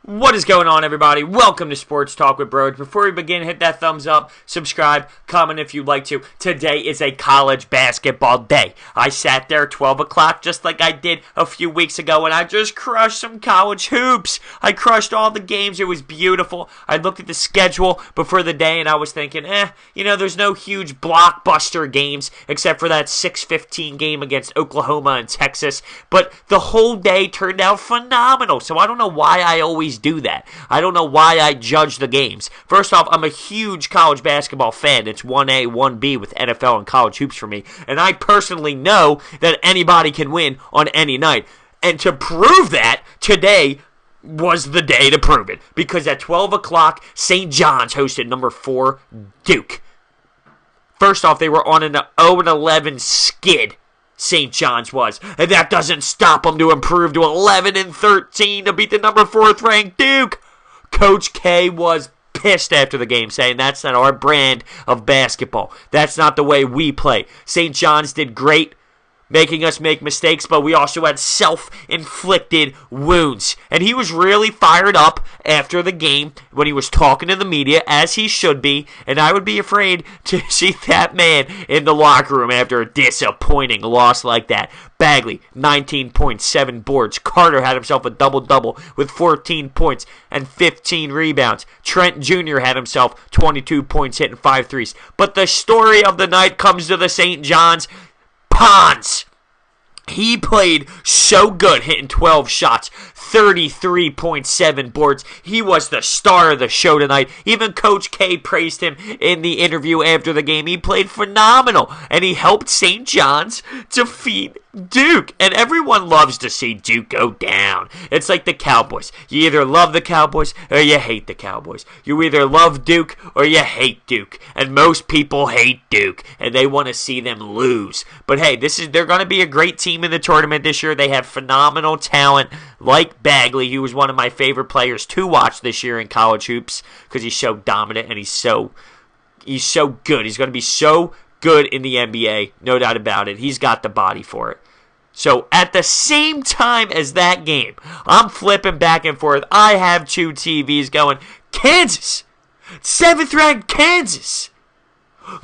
What is going on, everybody? Welcome to Sports Talk with Bros. Before we begin, hit that thumbs up, subscribe, comment if you'd like to. Today is a college basketball day. I sat there at 12 o'clock just like I did a few weeks ago, and I just crushed some college hoops. I crushed all the games. It was beautiful. I looked at the schedule before the day, and I was thinking, there's no huge blockbuster games except for that 6:15 game against Oklahoma and Texas. But the whole day turned out phenomenal, so I don't know why I always do that. I don't know why I judge the games. First off, I'm a huge college basketball fan. It's 1A, 1B with NFL and college hoops for me. And I personally know that anybody can win on any night. And to prove that, today was the day to prove it. Because at 12 o'clock, St. John's hosted number 4 Duke. First off, they were on an 0-11 skid. St. John's was, and that doesn't stop them to improve to 11-13 to beat the number 4th ranked Duke. Coach K was pissed after the game, saying that's not our brand of basketball. That's not the way we play. St. John's did great, making us make mistakes, but we also had self-inflicted wounds. And he was really fired up after the game when he was talking to the media, as he should be, and I would be afraid to see that man in the locker room after a disappointing loss like that. Bagley, 19.7 boards. Carter had himself a double-double with 14 points and 15 rebounds. Trent Jr. had himself 22 points, hitting 5 threes. But the story of the night comes to the St. John's. Pons. He played so good, hitting 12 shots, 33.7 boards. He was the star of the show tonight. Even Coach K praised him in the interview after the game. He played phenomenal, and he helped St. John's defeat Duke. And everyone loves to see Duke go down. It's like the Cowboys. You either love the Cowboys or you hate the Cowboys. You either love Duke or you hate Duke. And most people hate Duke, and they want to see them lose. But hey, they're going to be a great team in the tournament this year. They have phenomenal talent like Bagley, who was one of my favorite players to watch this year in college hoops because he's so dominant and he's so good. He's going to be so good in the NBA, no doubt about it. He's got the body for it. So at the same time as that game, I'm flipping back and forth. I have 2 TVs going. Kansas, 7th ranked Kansas,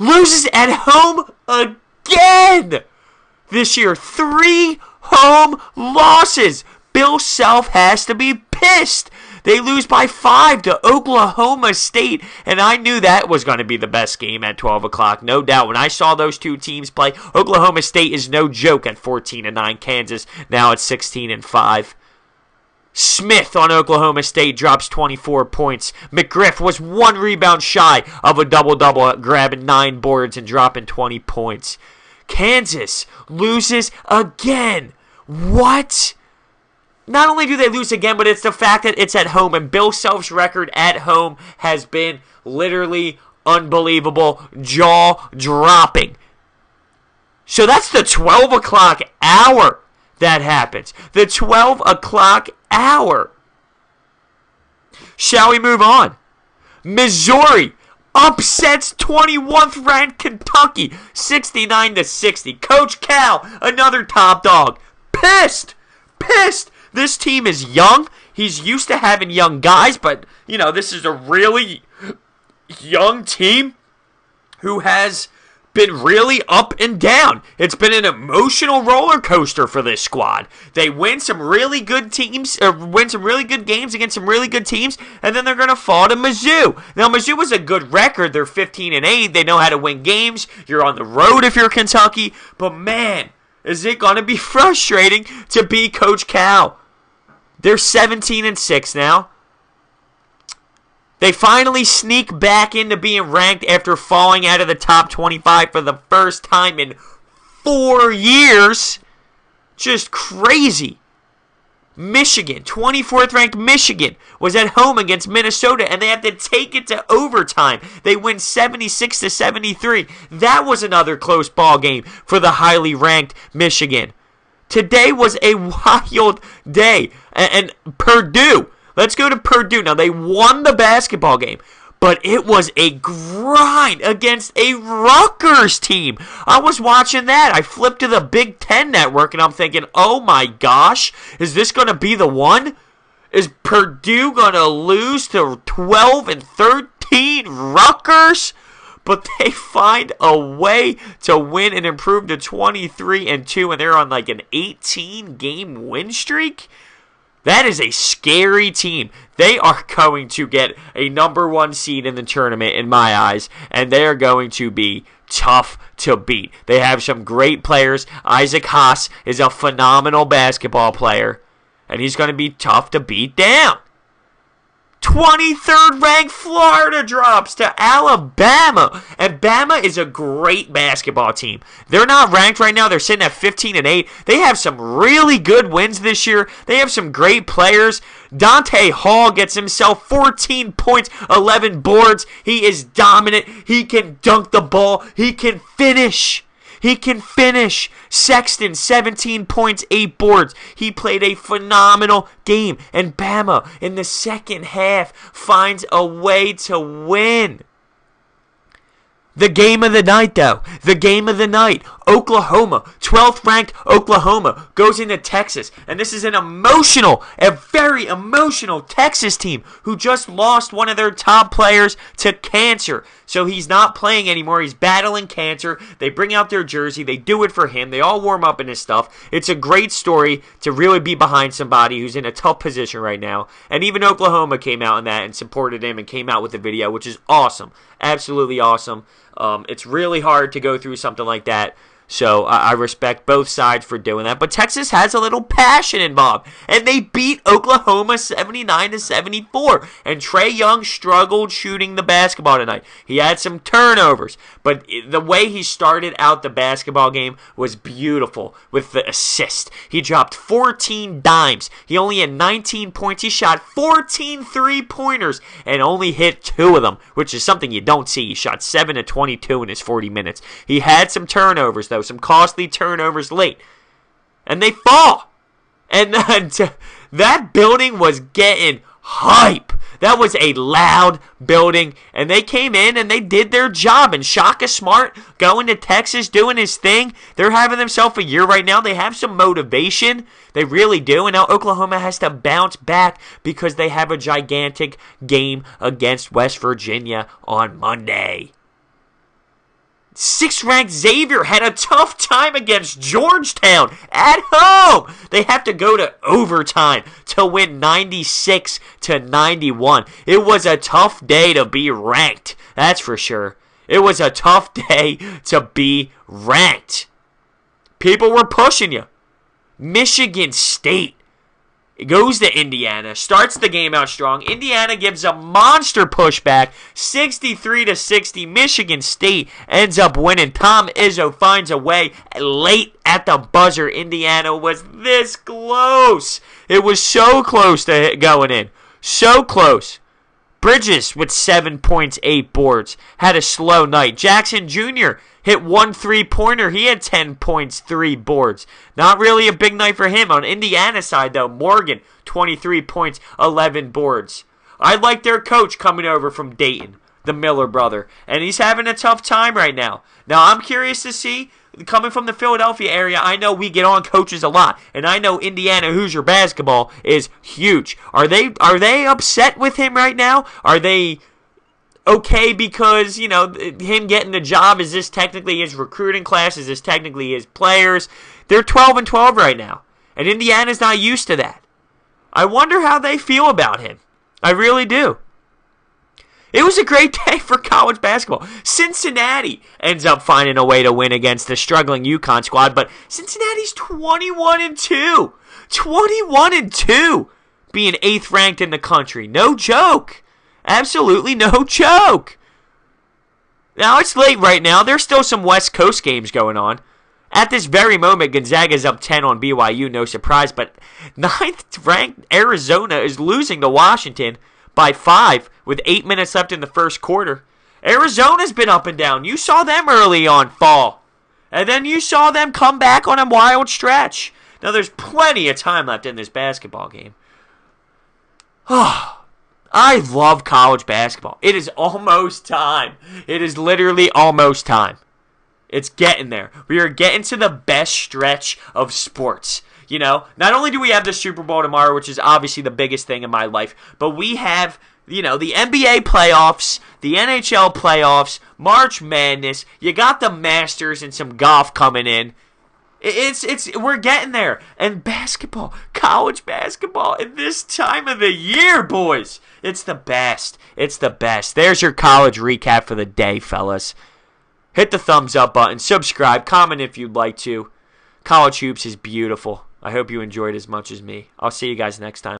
loses at home again this year. 3 home losses. Bill Self has to be pissed. They lose by 5 to Oklahoma State, and I knew that was going to be the best game at 12 o'clock, no doubt. When I saw those 2 teams play, Oklahoma State is no joke at 14-9. Kansas now at 16-5. Smith on Oklahoma State drops 24 points. McGriff was 1 rebound shy of a double-double, grabbing 9 boards and dropping 20 points. Kansas loses again. What? Not only do they lose again, but it's the fact that it's at home, and Bill Self's record at home has been literally unbelievable, jaw-dropping. So that's the 12 o'clock hour that happens. The 12 o'clock hour. Shall we move on? Missouri upsets 21th ranked Kentucky 69-60. Coach Cal, another top dog, pissed. This team is young. He's used to having young guys, but this is a really young team who has been really up and down. It's been an emotional roller coaster for this squad. They win some really good games against some really good teams, and then they're going to fall to Mizzou. Now, Mizzou was a good record. They're 15-8. They know how to win games. You're on the road if you're Kentucky, but man, is it going to be frustrating to be Coach Cal. They're 17-6 now. They finally sneak back into being ranked after falling out of the top 25 for the first time in 4 years. Just crazy. Michigan, 24th ranked Michigan, was at home against Minnesota, and they have to take it to overtime. They win 76-73. That was another close ball game for the highly ranked Michigan. Today was a wild day. And Purdue, let's go to Purdue. Now, they won the basketball game, but it was a grind against a Rutgers team. I was watching that. I flipped to the Big Ten Network, and I'm thinking, oh my gosh, is this going to be the one? Is Purdue going to lose to 12-13 Rutgers? But they find a way to win and improve to 23-2, and they're on like an 18-game win streak? That is a scary team. They are going to get a number 1 seed in the tournament in my eyes, and they are going to be tough to beat. They have some great players. Isaac Haas is a phenomenal basketball player, and he's going to be tough to beat down. 23rd ranked Florida drops to Alabama. And Bama is a great basketball team. They're not ranked right now. They're sitting at 15-8. They have some really good wins this year. They have some great players. Dante Hall gets himself 14 points, 11 boards. He is dominant. He can dunk the ball. He can finish. He can finish. Sexton, 17 points, 8 boards. He played a phenomenal game. And Bama, in the second half, finds a way to win. The game of the night, though. The game of the night. Oklahoma, 12th ranked Oklahoma, goes into Texas. And this is a very emotional Texas team who just lost one of their top players to cancer. So he's not playing anymore. He's battling cancer. They bring out their jersey. They do it for him. They all warm up in his stuff. It's a great story to really be behind somebody who's in a tough position right now. And even Oklahoma came out in that and supported him and came out with the video, which is awesome. Absolutely awesome. It's really hard to go through something like that. So I respect both sides for doing that. But Texas has a little passion involved. And they beat Oklahoma 79-74. And Trae Young struggled shooting the basketball tonight. He had some turnovers. But the way he started out the basketball game was beautiful with the assist. He dropped 14 dimes. He only had 19 points. He shot 14 three-pointers and only hit 2 of them, which is something you don't see. He shot 7-22 in his 40 minutes. He had some turnovers, though. Some costly turnovers late. And they fall. And that building was getting hype. That was a loud building. And they came in and they did their job. And Shaka Smart going to Texas, doing his thing. They're having themselves a year right now. They have some motivation. They really do. And now Oklahoma has to bounce back because they have a gigantic game against West Virginia on Monday. 6th ranked Xavier had a tough time against Georgetown at home. They have to go to overtime to win 96-91. It was a tough day to be ranked. That's for sure. It was a tough day to be ranked. People were pushing you. Michigan State goes to Indiana, starts the game out strong. Indiana gives a monster pushback, 63-60. Michigan State ends up winning. Tom Izzo finds a way late at the buzzer. Indiana was this close. It was so close to going in. So close. Bridges with 7 points, 8 boards. Had a slow night. Jackson Jr. hit 1 3-pointer. He had 10 points, 3 boards. Not really a big night for him. On Indiana side, though, Morgan, 23 points, 11 boards. I like their coach coming over from Dayton, the Miller brother. And he's having a tough time right now. Now, I'm curious to see, coming from the Philadelphia area, I know we get on coaches a lot. And I know Indiana Hoosier basketball is huge. Are they upset with him right now? Are they okay because, you know, him getting the job, is this technically his recruiting class? Is this technically his players? They're 12-12 right now. And Indiana's not used to that. I wonder how they feel about him. I really do. It was a great day for college basketball. Cincinnati ends up finding a way to win against the struggling UConn squad, but Cincinnati's 21-2. 21-2. Being 8th ranked in the country. No joke. Absolutely no joke. Now, it's late right now. There's still some West Coast games going on. At this very moment, Gonzaga's up 10 on BYU, no surprise, but 9th ranked Arizona is losing to Washington by 5 with 8 minutes left in the first quarter. Arizona's been up and down. You saw them early on fall. And then you saw them come back on a wild stretch. Now, there's plenty of time left in this basketball game. I love college basketball. It is almost time. It is literally almost time. It's getting there. We are getting to the best stretch of sports. Not only do we have the Super Bowl tomorrow, which is obviously the biggest thing in my life, but we have, the NBA playoffs, the NHL playoffs, March Madness. You got the Masters and some golf coming in. We're getting there. And basketball, college basketball, at this time of the year, boys, it's the best. It's the best. There's your college recap for the day, fellas. Hit the thumbs up button, subscribe, comment if you'd like to. College hoops is beautiful. I hope you enjoyed as much as me. I'll see you guys next time.